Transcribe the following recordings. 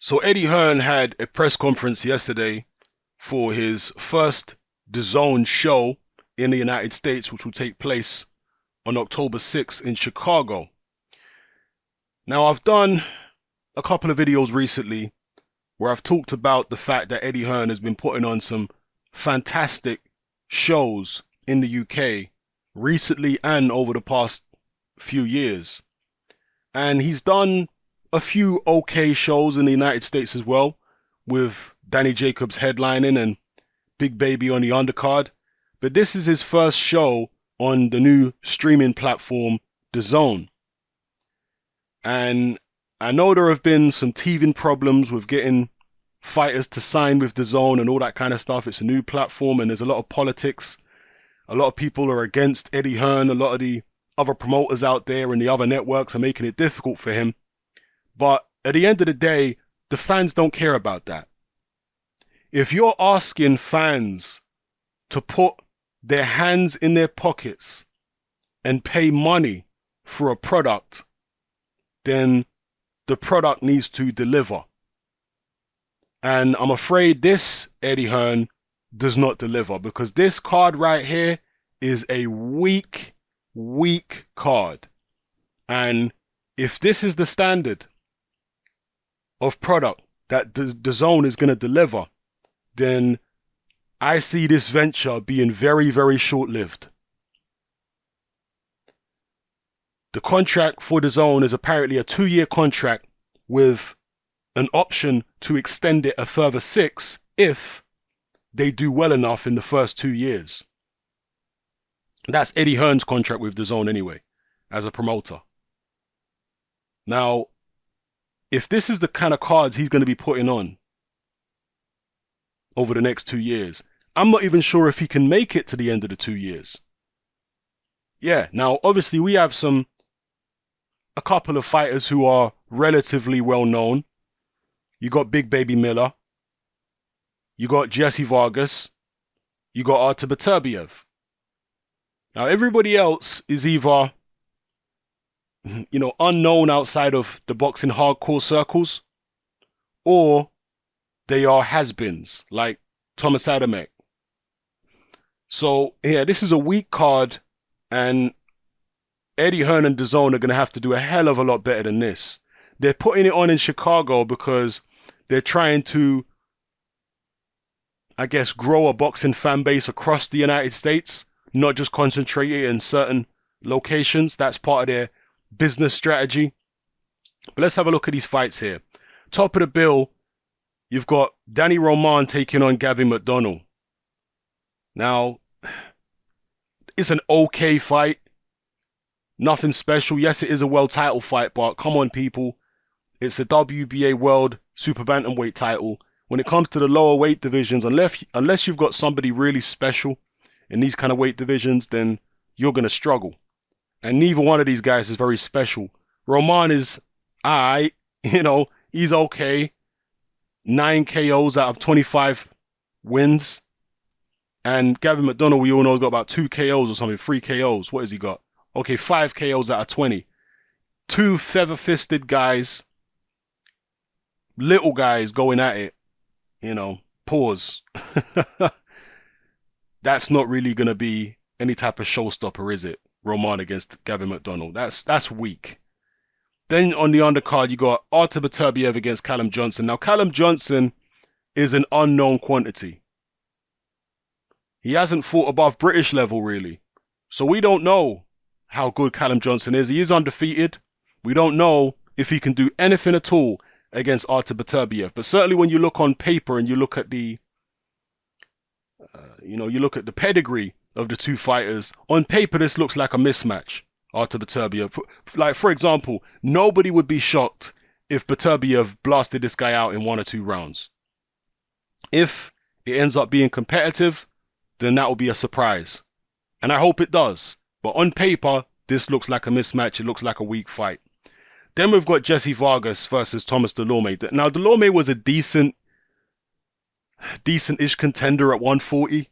So Eddie Hearn had a press conference yesterday for his first Dazn show in the United States, which will take place on October 6th in Chicago. Now, I've done a couple of videos recently where I've talked about the fact that Eddie Hearn has been putting on some fantastic shows in the UK recently and over the past few years. And he's done a few okay shows in the United States as well, with Danny Jacobs headlining and Big Baby on the undercard. But this is his first show on the new streaming platform, Dazn. And I know there have been some teething problems with getting fighters to sign with Dazn and all that kind of stuff. It's a new platform and there's a lot of politics. A lot of people are against Eddie Hearn. A lot of the other promoters out there and the other networks are making it difficult for him. But at the end of the day, the fans don't care about that. If you're asking fans to put their hands in their pockets and pay money for a product, then the product needs to deliver. And I'm afraid this Eddie Hearn does not deliver, because this card right here is a weak card. And if this is the standard of product that Dazn is going to deliver, then I see this venture being very short-lived. The contract for Dazn is apparently a 2-year contract with an option to extend it a further 6 if they do well enough in the first 2 years. That's Eddie Hearn's contract with Dazn anyway, as a promoter. Now, if this is the kind of cards he's going to be putting on over the next 2 years, I'm not even sure if he can make it to the end of the 2 years. Yeah, now obviously we have a couple of fighters who are relatively well known. You got Big Baby Miller, you got Jesse Vargas, you got Artur Beterbiev. Now everybody else is either unknown outside of the boxing hardcore circles, or they are has-beens, like Thomas Adamek. So, yeah, this is a weak card, and Eddie Hearn and Dazn are going to have to do a hell of a lot better than this. They're putting it on in Chicago because they're trying to, I guess, grow a boxing fan base across the United States, not just concentrate it in certain locations. That's part of their business strategy. But let's have a look at these fights here. Top of the bill, you've got Danny Roman taking on Gavin McDonnell. Now, it's an okay fight. Nothing special. Yes, it is a world title fight, but come on, people. It's the WBA World Super Bantamweight title. When it comes to the lower weight divisions, unless you've got somebody really special in these kind of weight divisions, then you're going to struggle. And neither one of these guys is very special. Roman is alright, he's okay. 9 KOs out of 25 wins. And Gavin McDonnell, we all know, has got about 2 KOs or something, 3 KOs. What has he got? Okay, 5 KOs out of 20. 2 feather-fisted guys, little guys going at it. Pause. That's not really going to be any type of showstopper, is it? Roman against Gavin McDonnell. That's weak. Then on the undercard, you got Artur Beterbiev against Callum Johnson. Now, Callum Johnson is an unknown quantity. He hasn't fought above British level, really. So we don't know how good Callum Johnson is. He is undefeated. We don't know if he can do anything at all against Artur Beterbiev. But certainly when you look on paper and you look at the, you look at the pedigree of the two fighters, on paper this looks like a mismatch. Artur Beterbiev, like for example, nobody would be shocked if Beterbiev blasted this guy out in 1 or 2 rounds. If it ends up being competitive, then that will be a surprise, and I hope it does. But on paper, this looks like a mismatch. It looks like a weak fight. Then we've got Jesse Vargas versus Thomas Delorme. Now Delorme was a decent-ish contender at 140.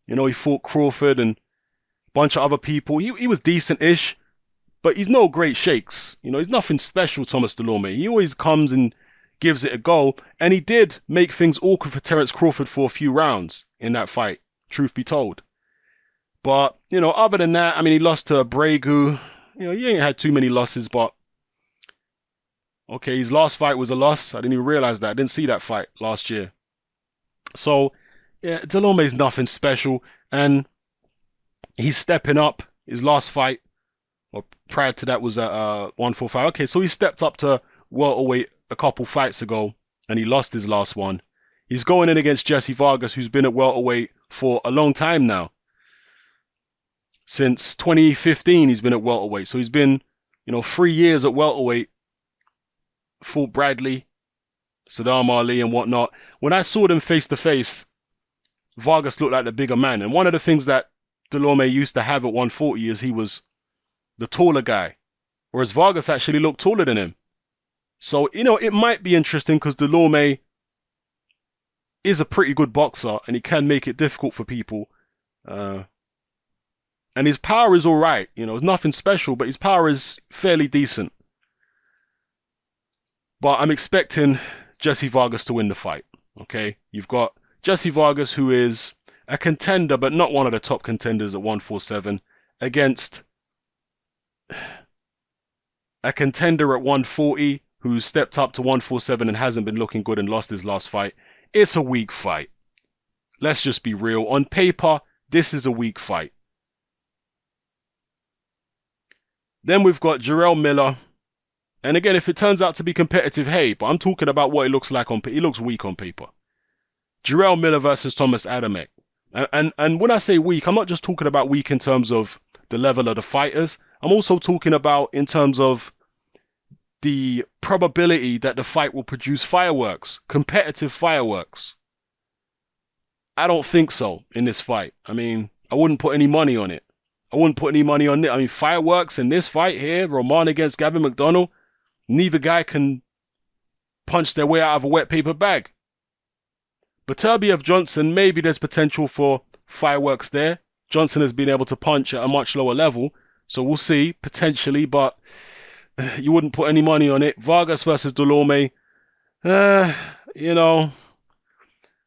He fought Crawford and a bunch of other people. He was decent-ish, but he's no great shakes. He's nothing special, Thomas Delorme. He always comes and gives it a go. And he did make things awkward for Terence Crawford for a few rounds in that fight, truth be told. But, you know, other than that, I mean, he lost to Bregu. You know, he ain't had too many losses, but okay, his last fight was a loss. I didn't even realize that. I didn't see that fight last year. So, yeah, Dalome's nothing special. And he's stepping up. His last fight, or prior to that, was at 145. Okay, so he stepped up to welterweight a couple fights ago, and he lost his last one. He's going in against Jesse Vargas, who's been at welterweight for a long time now. Since 2015, he's been at welterweight. So he's been, 3 years at welterweight. Fought Bradley, Saddam Ali, and whatnot. When I saw them face to face, Vargas looked like the bigger man. And one of the things that Dallorme used to have at 140 is he was the taller guy, whereas Vargas actually looked taller than him. So, it might be interesting because Dallorme is a pretty good boxer and he can make it difficult for people. And his power is all right. It's nothing special, but his power is fairly decent. But I'm expecting Jesse Vargas to win the fight. Okay? You've got Jesse Vargas, who is a contender, but not one of the top contenders at 147, against a contender at 140 who stepped up to 147 and hasn't been looking good and lost his last fight. It's a weak fight. Let's just be real. On paper, this is a weak fight. Then we've got Jarrell Miller. And again, if it turns out to be competitive, hey, but I'm talking about what it looks like on paper. He looks weak on paper. Jarrell Miller versus Thomas Adamek. And when I say weak, I'm not just talking about weak in terms of the level of the fighters. I'm also talking about in terms of the probability that the fight will produce fireworks, competitive fireworks. I don't think so in this fight. I mean, I wouldn't put any money on it. I mean, fireworks in this fight here, Roman against Gavin McDonnell, neither guy can punch their way out of a wet paper bag. Beterbiev Johnson, maybe there's potential for fireworks there. Johnson has been able to punch at a much lower level, so we'll see, potentially, but you wouldn't put any money on it. Vargas versus Dallorme,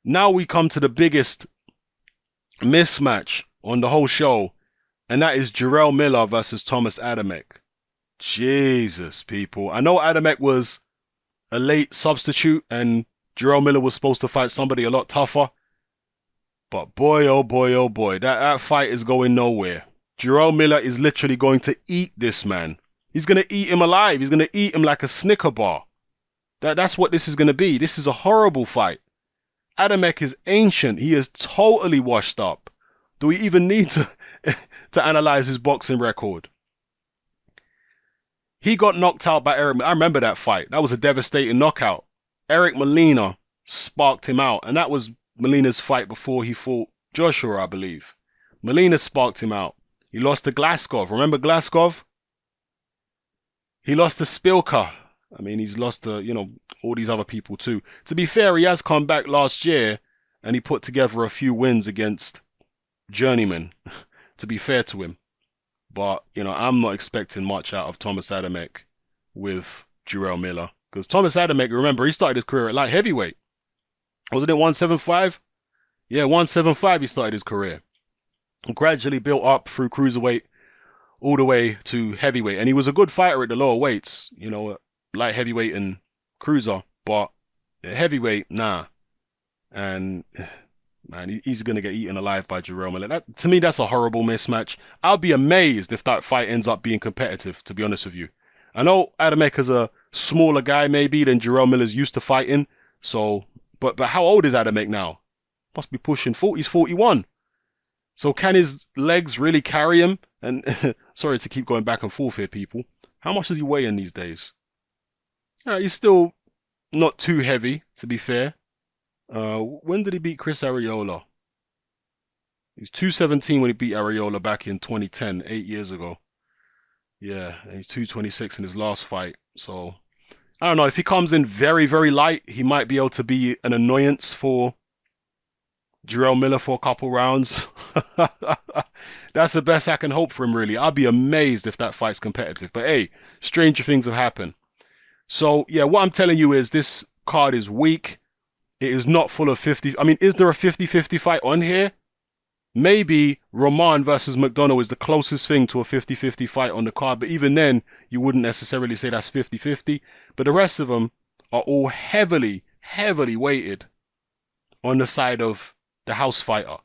now we come to the biggest mismatch on the whole show, and that is Jarrell Miller versus Thomas Adamek. Jesus, people. I know Adamek was a late substitute, and Jarrell Miller was supposed to fight somebody a lot tougher. But boy, oh boy, oh boy, that fight is going nowhere. Jarrell Miller is literally going to eat this man. He's going to eat him alive. He's going to eat him like a Snicker bar. That's what this is going to be. This is a horrible fight. Adamek is ancient. He is totally washed up. Do we even need to analyze his boxing record? He got knocked out by Eric. I remember that fight. That was a devastating knockout. Eric Molina sparked him out. And that was Molina's fight before he fought Joshua, I believe. Molina sparked him out. He lost to Glaskov. Remember Glaskov? He lost to Spilka. I mean, he's lost to, all these other people too. To be fair, he has come back last year and he put together a few wins against journeyman, to be fair to him. But, I'm not expecting much out of Thomas Adamek with Jarrell Miller. Because Thomas Adamek, remember, he started his career at light heavyweight. Wasn't it 175? Yeah, 175 he started his career. Gradually built up through cruiserweight all the way to heavyweight. And he was a good fighter at the lower weights, light heavyweight and cruiser. But heavyweight, nah. And man, he's going to get eaten alive by Jarrell Miller. To me, that's a horrible mismatch. I'll be amazed if that fight ends up being competitive, to be honest with you. I know Adamek is a smaller guy maybe than Jarrell Miller's used to fighting. So, but how old is Adamek now? Must be pushing 40. He's 41. So can his legs really carry him? And sorry to keep going back and forth here, people. How much does he weigh in these days? He's still not too heavy, to be fair. When did he beat Chris Arreola? He was 217 when he beat Arreola back in 2010, 8 years ago. Yeah, and he's 226 in his last fight. So, I don't know. If he comes in very, very light, he might be able to be an annoyance for Jarrell Miller for a couple rounds. That's the best I can hope for him, really. I'll be amazed if that fight's competitive. But hey, stranger things have happened. So, yeah, what I'm telling you is this card is weak. It is not full of 50. I mean, is there a 50-50 fight on here? Maybe Roman versus McDonough is the closest thing to a 50-50 fight on the card, but even then, you wouldn't necessarily say that's 50-50. But the rest of them are all heavily, heavily weighted on the side of the house fighter.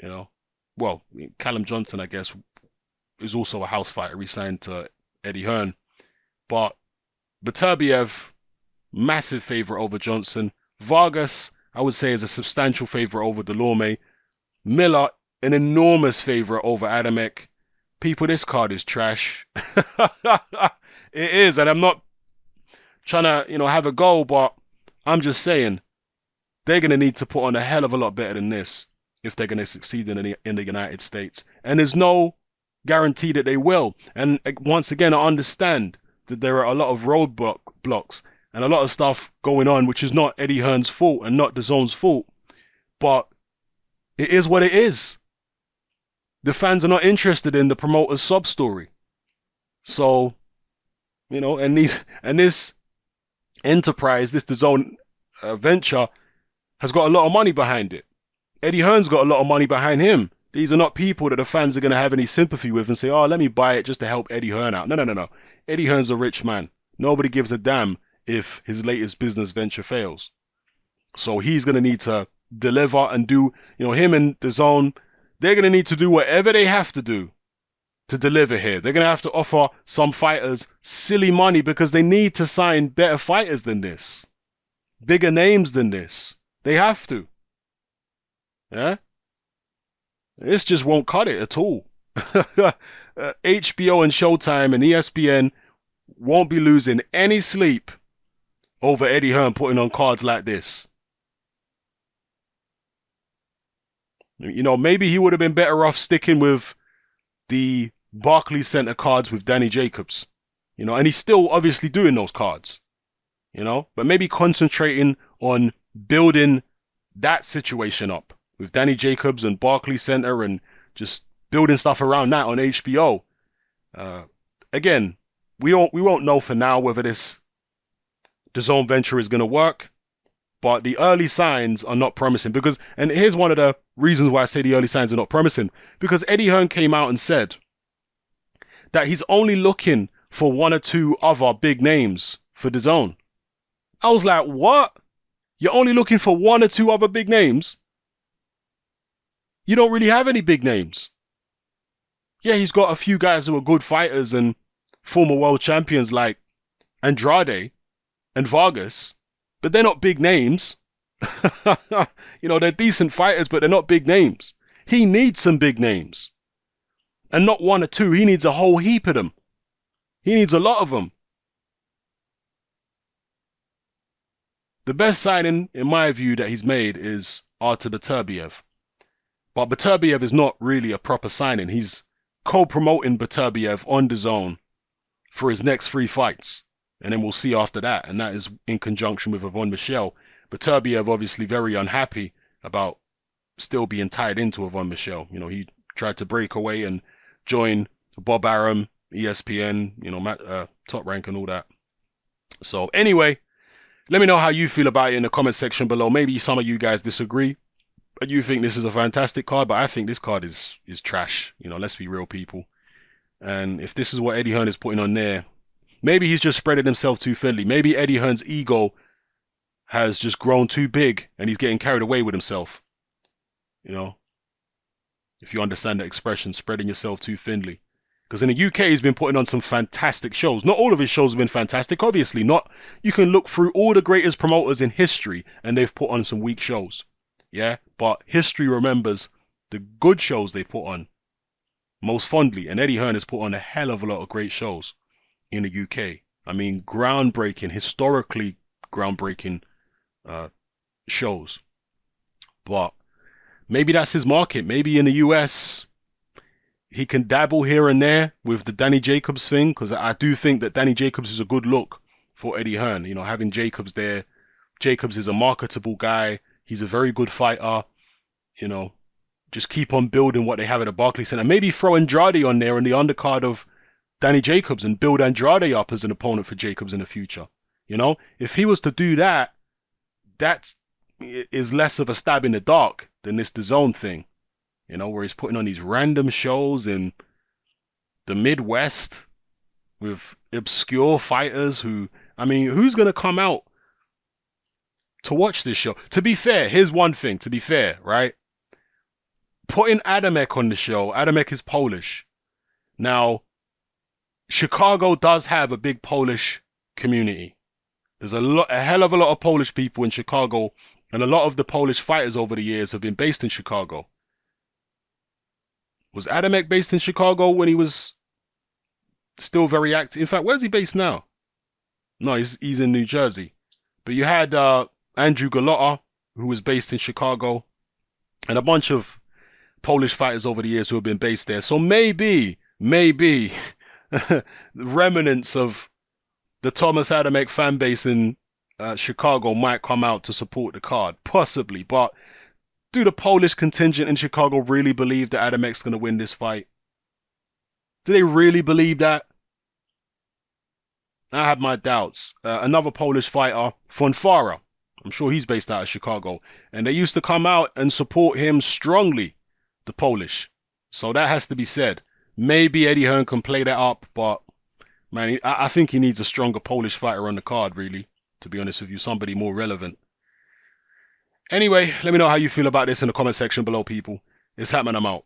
You know? Well, Callum Johnson, I guess, is also a house fighter. He signed to Eddie Hearn. But Beterbiev, massive favourite over Johnson. Vargas, I would say, is a substantial favourite over Delorme. Miller, an enormous favourite over Adamek. People, this card is trash. It is, and I'm not trying to, have a go, but I'm just saying they're going to need to put on a hell of a lot better than this if they're going to succeed in the United States. And there's no guarantee that they will. And once again, I understand that there are a lot of roadblocks and a lot of stuff going on, which is not Eddie Hearn's fault and not Dazon's fault. But it is what it is. The fans are not interested in the promoter's sob story. So, and this enterprise, this Dazn venture, has got a lot of money behind it. Eddie Hearn's got a lot of money behind him. These are not people that the fans are going to have any sympathy with and say, oh, let me buy it just to help Eddie Hearn out. No. Eddie Hearn's a rich man. Nobody gives a damn if his latest business venture fails. So he's going to need to deliver and do, him and Dazn, they're going to need to do whatever they have to do to deliver here. They're going to have to offer some fighters silly money because they need to sign better fighters than this. Bigger names than this. They have to. Yeah? This just won't cut it at all. HBO and Showtime and ESPN won't be losing any sleep over Eddie Hearn putting on cards like this. Maybe he would have been better off sticking with the Barclays Center cards with Danny Jacobs. And he's still obviously doing those cards. But maybe concentrating on building that situation up with Danny Jacobs and Barclays Center and just building stuff around that on HBO. Again, we won't know for now whether this Dazn venture is going to work. But the early signs are not promising and here's one of the reasons why I say the early signs are not promising, because Eddie Hearn came out and said that he's only looking for one or two other big names for Dazn. I was like, what? You're only looking for one or two other big names? You don't really have any big names. Yeah, he's got a few guys who are good fighters and former world champions like Andrade and Vargas, but they're not big names. They're decent fighters, but they're not big names. He needs some big names. And not one or two. He needs a whole heap of them. He needs a lot of them. The best signing, in my view, that he's made is Artur Beterbiev. But Beterbiev is not really a proper signing. He's co-promoting Beterbiev on Dazn for his next 3 fights. And then we'll see after that. And that is in conjunction with Yvonne Michel. Beterbiev obviously very unhappy about still being tied into Yvonne Michel. He tried to break away and join Bob Arum, ESPN, Top Rank and all that. So anyway, let me know how you feel about it in the comment section below. Maybe some of you guys disagree. But you think this is a fantastic card, but I think this card is trash. Let's be real, people. And if this is what Eddie Hearn is putting on there, maybe he's just spreading himself too thinly. Maybe Eddie Hearn's ego has just grown too big and he's getting carried away with himself. If you understand that expression, spreading yourself too thinly. Because in the UK, he's been putting on some fantastic shows. Not all of his shows have been fantastic, obviously. Not. You can look through all the greatest promoters in history and they've put on some weak shows. Yeah, but history remembers the good shows they put on most fondly. And Eddie Hearn has put on a hell of a lot of great shows in the UK. I mean, groundbreaking, historically groundbreaking shows. But maybe that's his market. Maybe in the US, he can dabble here and there with the Danny Jacobs thing, because I do think that Danny Jacobs is a good look for Eddie Hearn. Having Jacobs there. Jacobs is a marketable guy. He's a very good fighter. Just keep on building what they have at the Barclays Center. Maybe throw Andrade on there in the undercard of Danny Jacobs and build Andrade up as an opponent for Jacobs in the future. You know, if he was to do that, that is less of a stab in the dark than this Dazn thing. You know, where he's putting on these random shows in the Midwest with obscure fighters who, I mean, who's going to come out to watch this show? To be fair, here's one thing, to be fair, right? Putting Adamek on the show, Adamek is Polish. Now, Chicago does have a big Polish community. There's a hell of a lot of Polish people in Chicago, and a lot of the Polish fighters over the years have been based in Chicago. Was Adamek based in Chicago when he was still very active? In fact, where's he based now? No, he's in New Jersey. But you had Andrew Galotta, who was based in Chicago, and a bunch of Polish fighters over the years who have been based there. So maybe remnants of the Thomas Adamek fan base in Chicago might come out to support the card, possibly. But do the Polish contingent in Chicago really believe that Adamek's going to win this fight? Do they really believe that? I have my doubts. Another Polish fighter, Fonfara, I'm sure he's based out of Chicago, and they used to come out and support him strongly, the Polish. So that has to be said. Maybe Eddie Hearn can play that up, but man, I think he needs a stronger Polish fighter on the card, really, to be honest with you, somebody more relevant. Anyway, let me know how you feel about this in the comment section below, people. It's happening, I'm out.